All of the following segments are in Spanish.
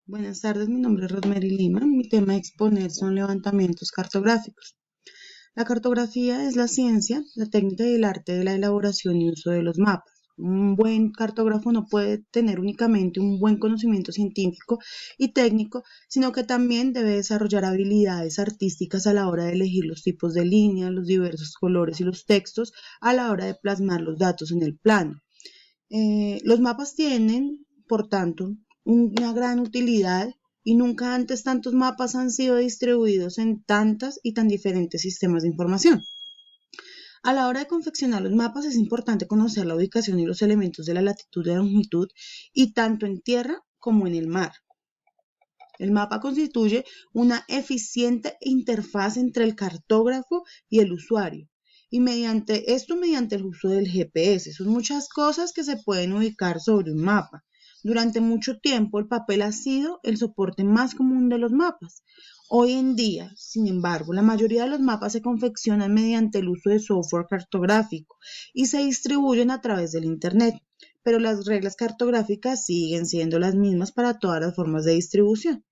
Buenas tardes, mi nombre es Rosemary Lima. Mi tema a exponer son levantamientos cartográficos. La cartografía es la ciencia, la técnica y el arte de la elaboración y uso de los mapas. Un buen cartógrafo no puede tener únicamente un buen conocimiento científico y técnico, sino que también debe desarrollar habilidades artísticas a la hora de elegir los tipos de líneas, los diversos colores y los textos a la hora de plasmar los datos en el plano. Los mapas tienen, por tanto, una gran utilidad y nunca antes tantos mapas han sido distribuidos en tantas y tan diferentes sistemas de información. A la hora de confeccionar los mapas es importante conocer la ubicación y los elementos de la latitud y la longitud, y tanto en tierra como en el mar. El mapa constituye una eficiente interfaz entre el cartógrafo y el usuario. Y mediante el uso del GPS, son muchas cosas que se pueden ubicar sobre un mapa. Durante mucho tiempo el papel ha sido el soporte más común de los mapas. Hoy en día, sin embargo, la mayoría de los mapas se confeccionan mediante el uso de software cartográfico y se distribuyen a través del Internet, pero las reglas cartográficas siguen siendo las mismas para todas las formas de distribución.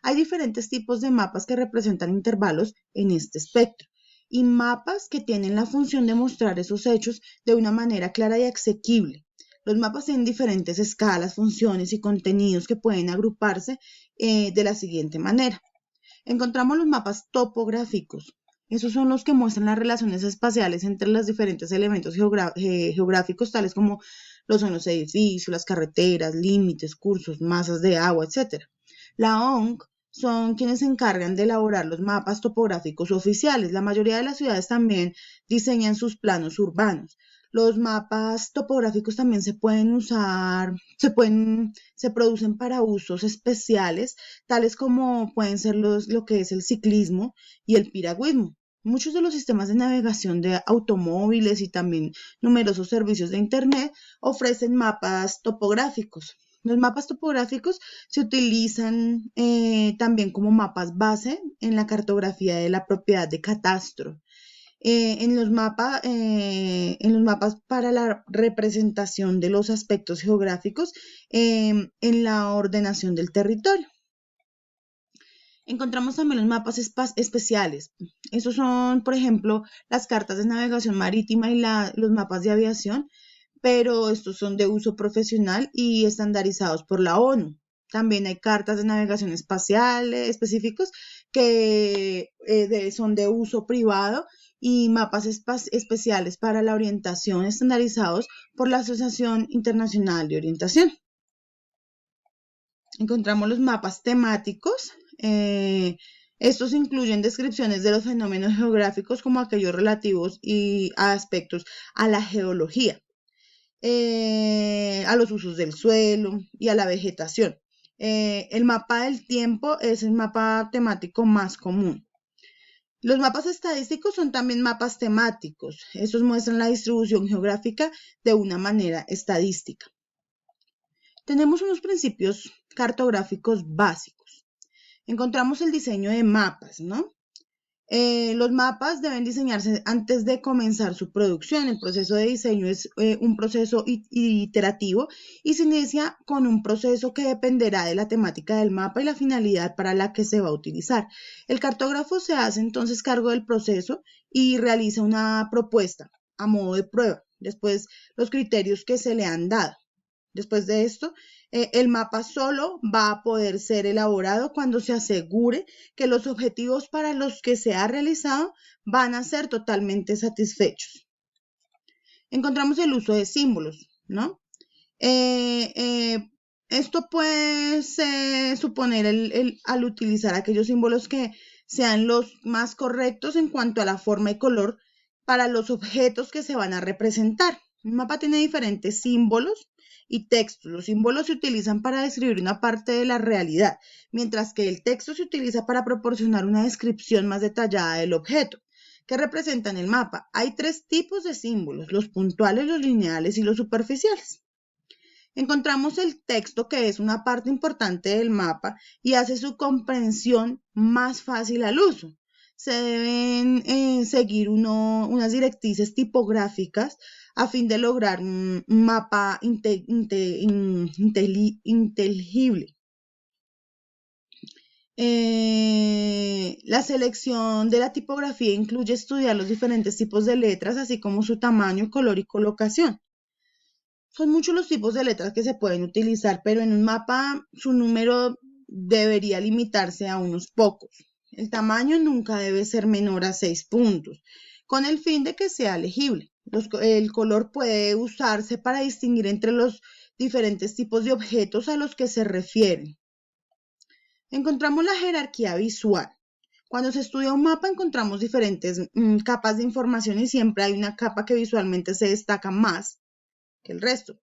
Hay diferentes tipos de mapas que representan intervalos en este espectro y mapas que tienen la función de mostrar esos hechos de una manera clara y asequible. Los mapas tienen diferentes escalas, funciones y contenidos que pueden agruparse de la siguiente manera. Encontramos los mapas topográficos. Esos son los que muestran las relaciones espaciales entre los diferentes elementos geográficos, tales como lo son los edificios, las carreteras, límites, cursos, masas de agua, etc. La ONC son quienes se encargan de elaborar los mapas topográficos oficiales. La mayoría de las ciudades también diseñan sus planos urbanos. Los mapas topográficos también se pueden usar, se producen para usos especiales, tales como pueden ser lo que es el ciclismo y el piragüismo. Muchos de los sistemas de navegación de automóviles y también numerosos servicios de Internet ofrecen mapas topográficos. Los mapas topográficos se utilizan también como mapas base en la cartografía de la propiedad de catastro. En los mapas para la representación de los aspectos geográficos en la ordenación del territorio. Encontramos también los mapas especiales. Esos son, por ejemplo, las cartas de navegación marítima y los mapas de aviación, pero estos son de uso profesional y estandarizados por la ONU. También hay cartas de navegación espacial específicos que son de uso privado y mapas especiales para la orientación estandarizados por la Asociación Internacional de Orientación. Encontramos los mapas temáticos. Estos incluyen descripciones de los fenómenos geográficos como aquellos relativos a aspectos a la geología, a los usos del suelo y a la vegetación. El mapa del tiempo es el mapa temático más común. Los mapas estadísticos son también mapas temáticos. Estos muestran la distribución geográfica de una manera estadística. Tenemos unos principios cartográficos básicos. Encontramos el diseño de mapas, ¿no? Los mapas deben diseñarse antes de comenzar su producción. El proceso de diseño es un proceso iterativo y se inicia con un proceso que dependerá de la temática del mapa y la finalidad para la que se va a utilizar. El cartógrafo se hace entonces cargo del proceso y realiza una propuesta a modo de prueba, después los criterios que se le han dado. Después de esto, el mapa solo va a poder ser elaborado cuando se asegure que los objetivos para los que se ha realizado van a ser totalmente satisfechos. Encontramos el uso de símbolos, ¿no? Esto puede suponer al utilizar aquellos símbolos que sean los más correctos en cuanto a la forma y color para los objetos que se van a representar. Un mapa tiene diferentes símbolos y textos. Los símbolos se utilizan para describir una parte de la realidad, mientras que el texto se utiliza para proporcionar una descripción más detallada del objeto que representan el mapa. Hay tres tipos de símbolos: los puntuales, los lineales y los superficiales. Encontramos el texto, que es una parte importante del mapa y hace su comprensión más fácil al uso. Se deben seguir unas directrices tipográficas a fin de lograr un mapa inteligible. La selección de la tipografía incluye estudiar los diferentes tipos de letras, así como su tamaño, color y colocación. Son muchos los tipos de letras que se pueden utilizar, pero en un mapa su número debería limitarse a unos pocos. El tamaño nunca debe ser menor a 6 puntos, con el fin de que sea legible. El color puede usarse para distinguir entre los diferentes tipos de objetos a los que se refieren. Encontramos la jerarquía visual. Cuando se estudia un mapa encontramos diferentes capas de información y siempre hay una capa que visualmente se destaca más que el resto,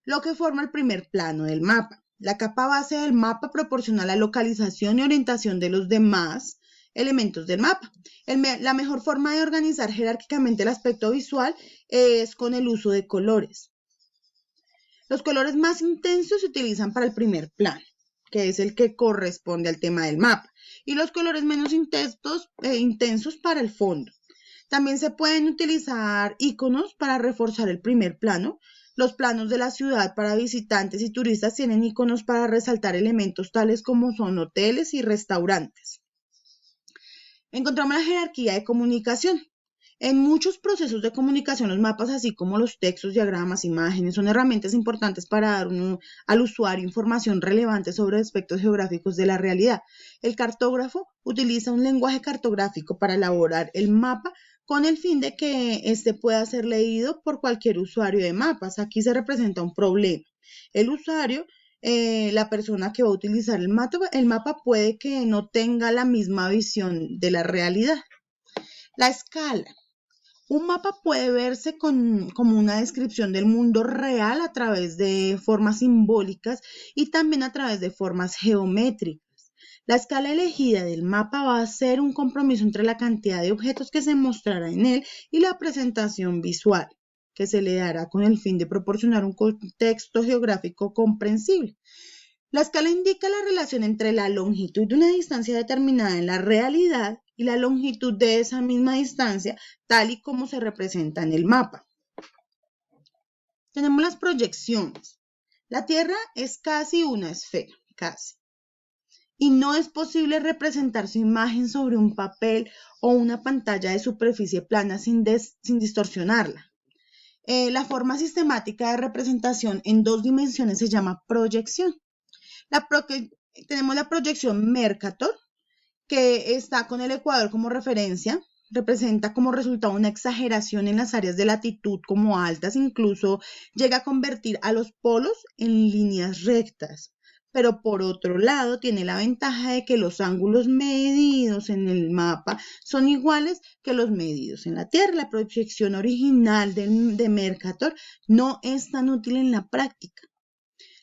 lo que forma el primer plano del mapa. La capa base del mapa proporciona la localización y orientación de los demás elementos del mapa. La mejor forma de organizar jerárquicamente el aspecto visual es con el uso de colores. Los colores más intensos se utilizan para el primer plano, que es el que corresponde al tema del mapa, y los colores menos intensos para el fondo. También se pueden utilizar iconos para reforzar el primer plano. Los planos de la ciudad para visitantes y turistas tienen iconos para resaltar elementos tales como son hoteles y restaurantes. Encontramos la jerarquía de comunicación. En muchos procesos de comunicación, los mapas, así como los textos, diagramas, imágenes, son herramientas importantes para dar al usuario información relevante sobre aspectos geográficos de la realidad. El cartógrafo utiliza un lenguaje cartográfico para elaborar el mapa con el fin de que éste pueda ser leído por cualquier usuario de mapas. Aquí se representa un problema. El usuario, la persona que va a utilizar el mapa puede que no tenga la misma visión de la realidad. La escala. Un mapa puede verse como una descripción del mundo real a través de formas simbólicas y también a través de formas geométricas. La escala elegida del mapa va a ser un compromiso entre la cantidad de objetos que se mostrará en él y la presentación visual que se le dará con el fin de proporcionar un contexto geográfico comprensible. La escala indica la relación entre la longitud de una distancia determinada en la realidad y la longitud de esa misma distancia, tal y como se representa en el mapa. Tenemos las proyecciones. La Tierra es casi una esfera, casi. Y no es posible representar su imagen sobre un papel o una pantalla de superficie plana sin distorsionarla. La forma sistemática de representación en 2 dimensiones se llama proyección. Tenemos la proyección Mercator, que está con el ecuador como referencia, representa como resultado una exageración en las áreas de latitud como altas, incluso llega a convertir a los polos en líneas rectas. Pero por otro lado tiene la ventaja de que los ángulos medidos en el mapa son iguales que los medidos en la Tierra. La proyección original de Mercator no es tan útil en la práctica.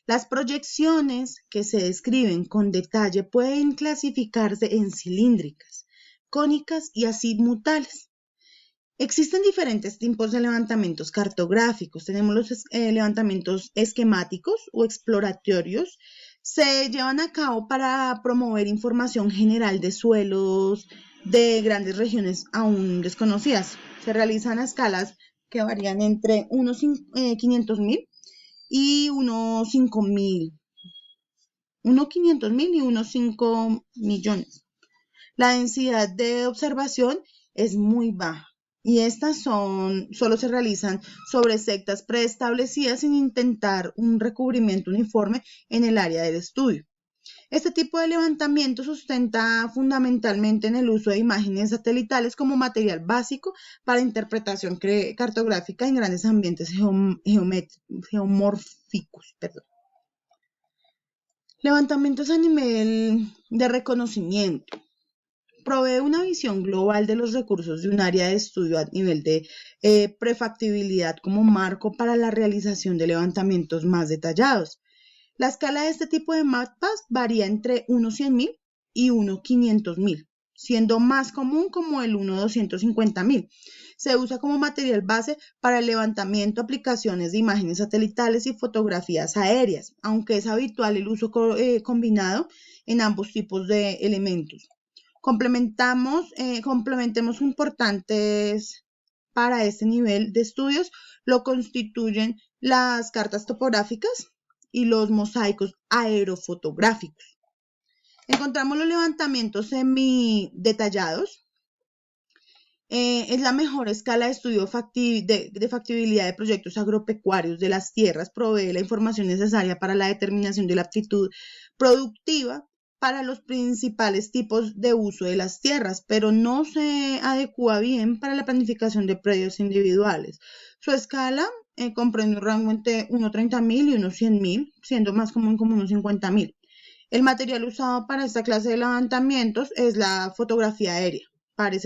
Las proyecciones que se describen con detalle pueden clasificarse en cilíndricas, cónicas y azimutales. Existen diferentes tipos de levantamientos cartográficos. Tenemos los levantamientos esquemáticos o exploratorios. Se llevan a cabo para promover información general de suelos de grandes regiones aún desconocidas. Se realizan a escalas que varían entre unos 500.000 y unos 5.000, unos 500.000 y unos 5 millones. La densidad de observación es muy baja y estas solo se realizan sobre sectas preestablecidas sin intentar un recubrimiento uniforme en el área del estudio. Este tipo de levantamiento sustenta fundamentalmente en el uso de imágenes satelitales como material básico para interpretación cartográfica en grandes ambientes geomórficos. Levantamientos a nivel de reconocimiento. Provee una visión global de los recursos de un área de estudio a nivel de prefactibilidad como marco para la realización de levantamientos más detallados. La escala de este tipo de mapas varía entre unos 100.000 y unos 500.000, siendo más común como el 250.000. Se usa como material base para el levantamiento, aplicaciones de imágenes satelitales y fotografías aéreas, aunque es habitual el uso combinado en ambos tipos de elementos. Complementemos importantes para este nivel de estudios lo constituyen las cartas topográficas y los mosaicos aerofotográficos. Encontramos los levantamientos semi-detallados. Es la mejor escala de estudio de factibilidad de proyectos agropecuarios de las tierras, provee la información necesaria para la determinación de la aptitud productiva para los principales tipos de uso de las tierras, pero no se adecua bien para la planificación de predios individuales. Su escala comprende un rango entre unos 30.000 y unos 100.000, siendo más común como unos 50.000. El material usado para esta clase de levantamientos es la fotografía aérea, pares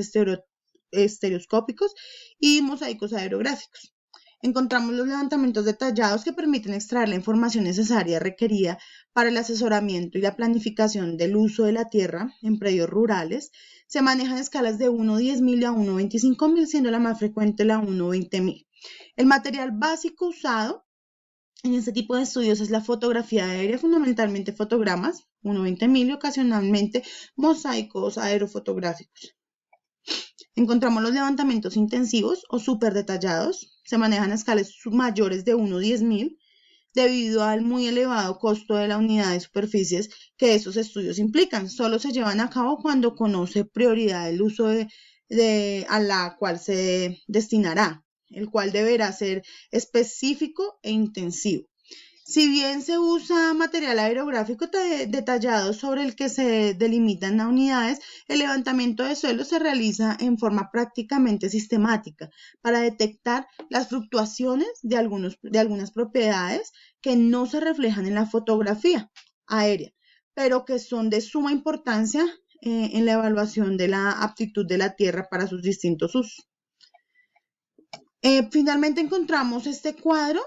estereoscópicos y mosaicos aerográficos. Encontramos los levantamientos detallados que permiten extraer la información necesaria requerida para el asesoramiento y la planificación del uso de la tierra en predios rurales. Se manejan escalas de 1.10.000 a 1.25.000, siendo la más frecuente la 1.20.000. El material básico usado en este tipo de estudios es la fotografía aérea, fundamentalmente fotogramas, 1.20.000 y ocasionalmente mosaicos aerofotográficos. Encontramos los levantamientos intensivos o súper detallados. Se manejan a escalas mayores de 1.10.000 debido al muy elevado costo de la unidad de superficies que esos estudios implican. Solo se llevan a cabo cuando conoce prioridad el uso a la cual se destinará, el cual deberá ser específico e intensivo. Si bien se usa material aerográfico detallado sobre el que se delimitan las unidades, el levantamiento de suelo se realiza en forma prácticamente sistemática para detectar las fluctuaciones de algunas propiedades que no se reflejan en la fotografía aérea, pero que son de suma importancia en la evaluación de la aptitud de la tierra para sus distintos usos. Finalmente encontramos este cuadro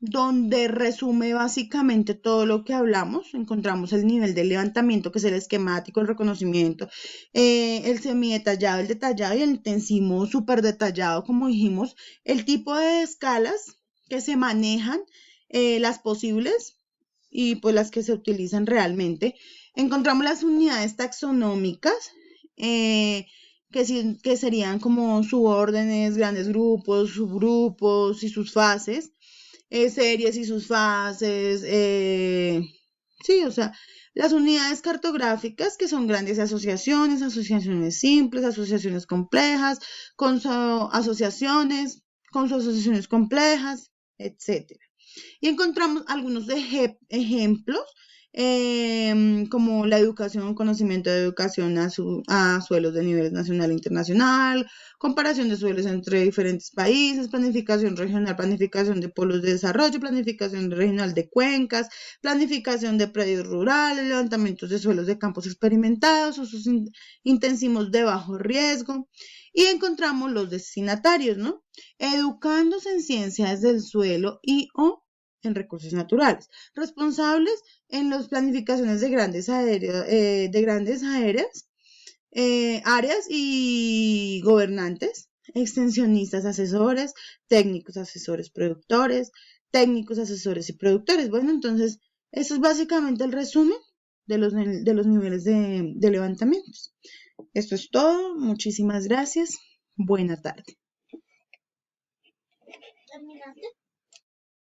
donde resume básicamente todo lo que hablamos. Encontramos el nivel de levantamiento, que es el esquemático, el reconocimiento, el semidetallado, el detallado y el intensivo súper detallado, como dijimos, el tipo de escalas que se manejan, las posibles y pues las que se utilizan realmente. Encontramos las unidades taxonómicas, que serían como subórdenes, grandes grupos, subgrupos y sus fases, series y sus fases, sí, o sea, las unidades cartográficas que son grandes asociaciones, asociaciones simples, asociaciones complejas, asociaciones, con sus asociaciones complejas, etc. Y encontramos algunos ejemplos, como la educación, conocimiento de educación a suelos de nivel nacional e internacional, comparación de suelos entre diferentes países, planificación regional, planificación de polos de desarrollo, planificación regional de cuencas, planificación de predios rurales, levantamientos de suelos de campos experimentados, usos intensivos de bajo riesgo. Y encontramos los destinatarios, ¿no? Educándose en ciencias del suelo y o en recursos naturales, responsables en las planificaciones de grandes áreas y gobernantes, extensionistas asesores, técnicos asesores productores, técnicos asesores y productores. Bueno, entonces, eso es básicamente el resumen de los niveles de levantamientos. Esto es todo. Muchísimas gracias. Buena tarde. ¿Terminaste?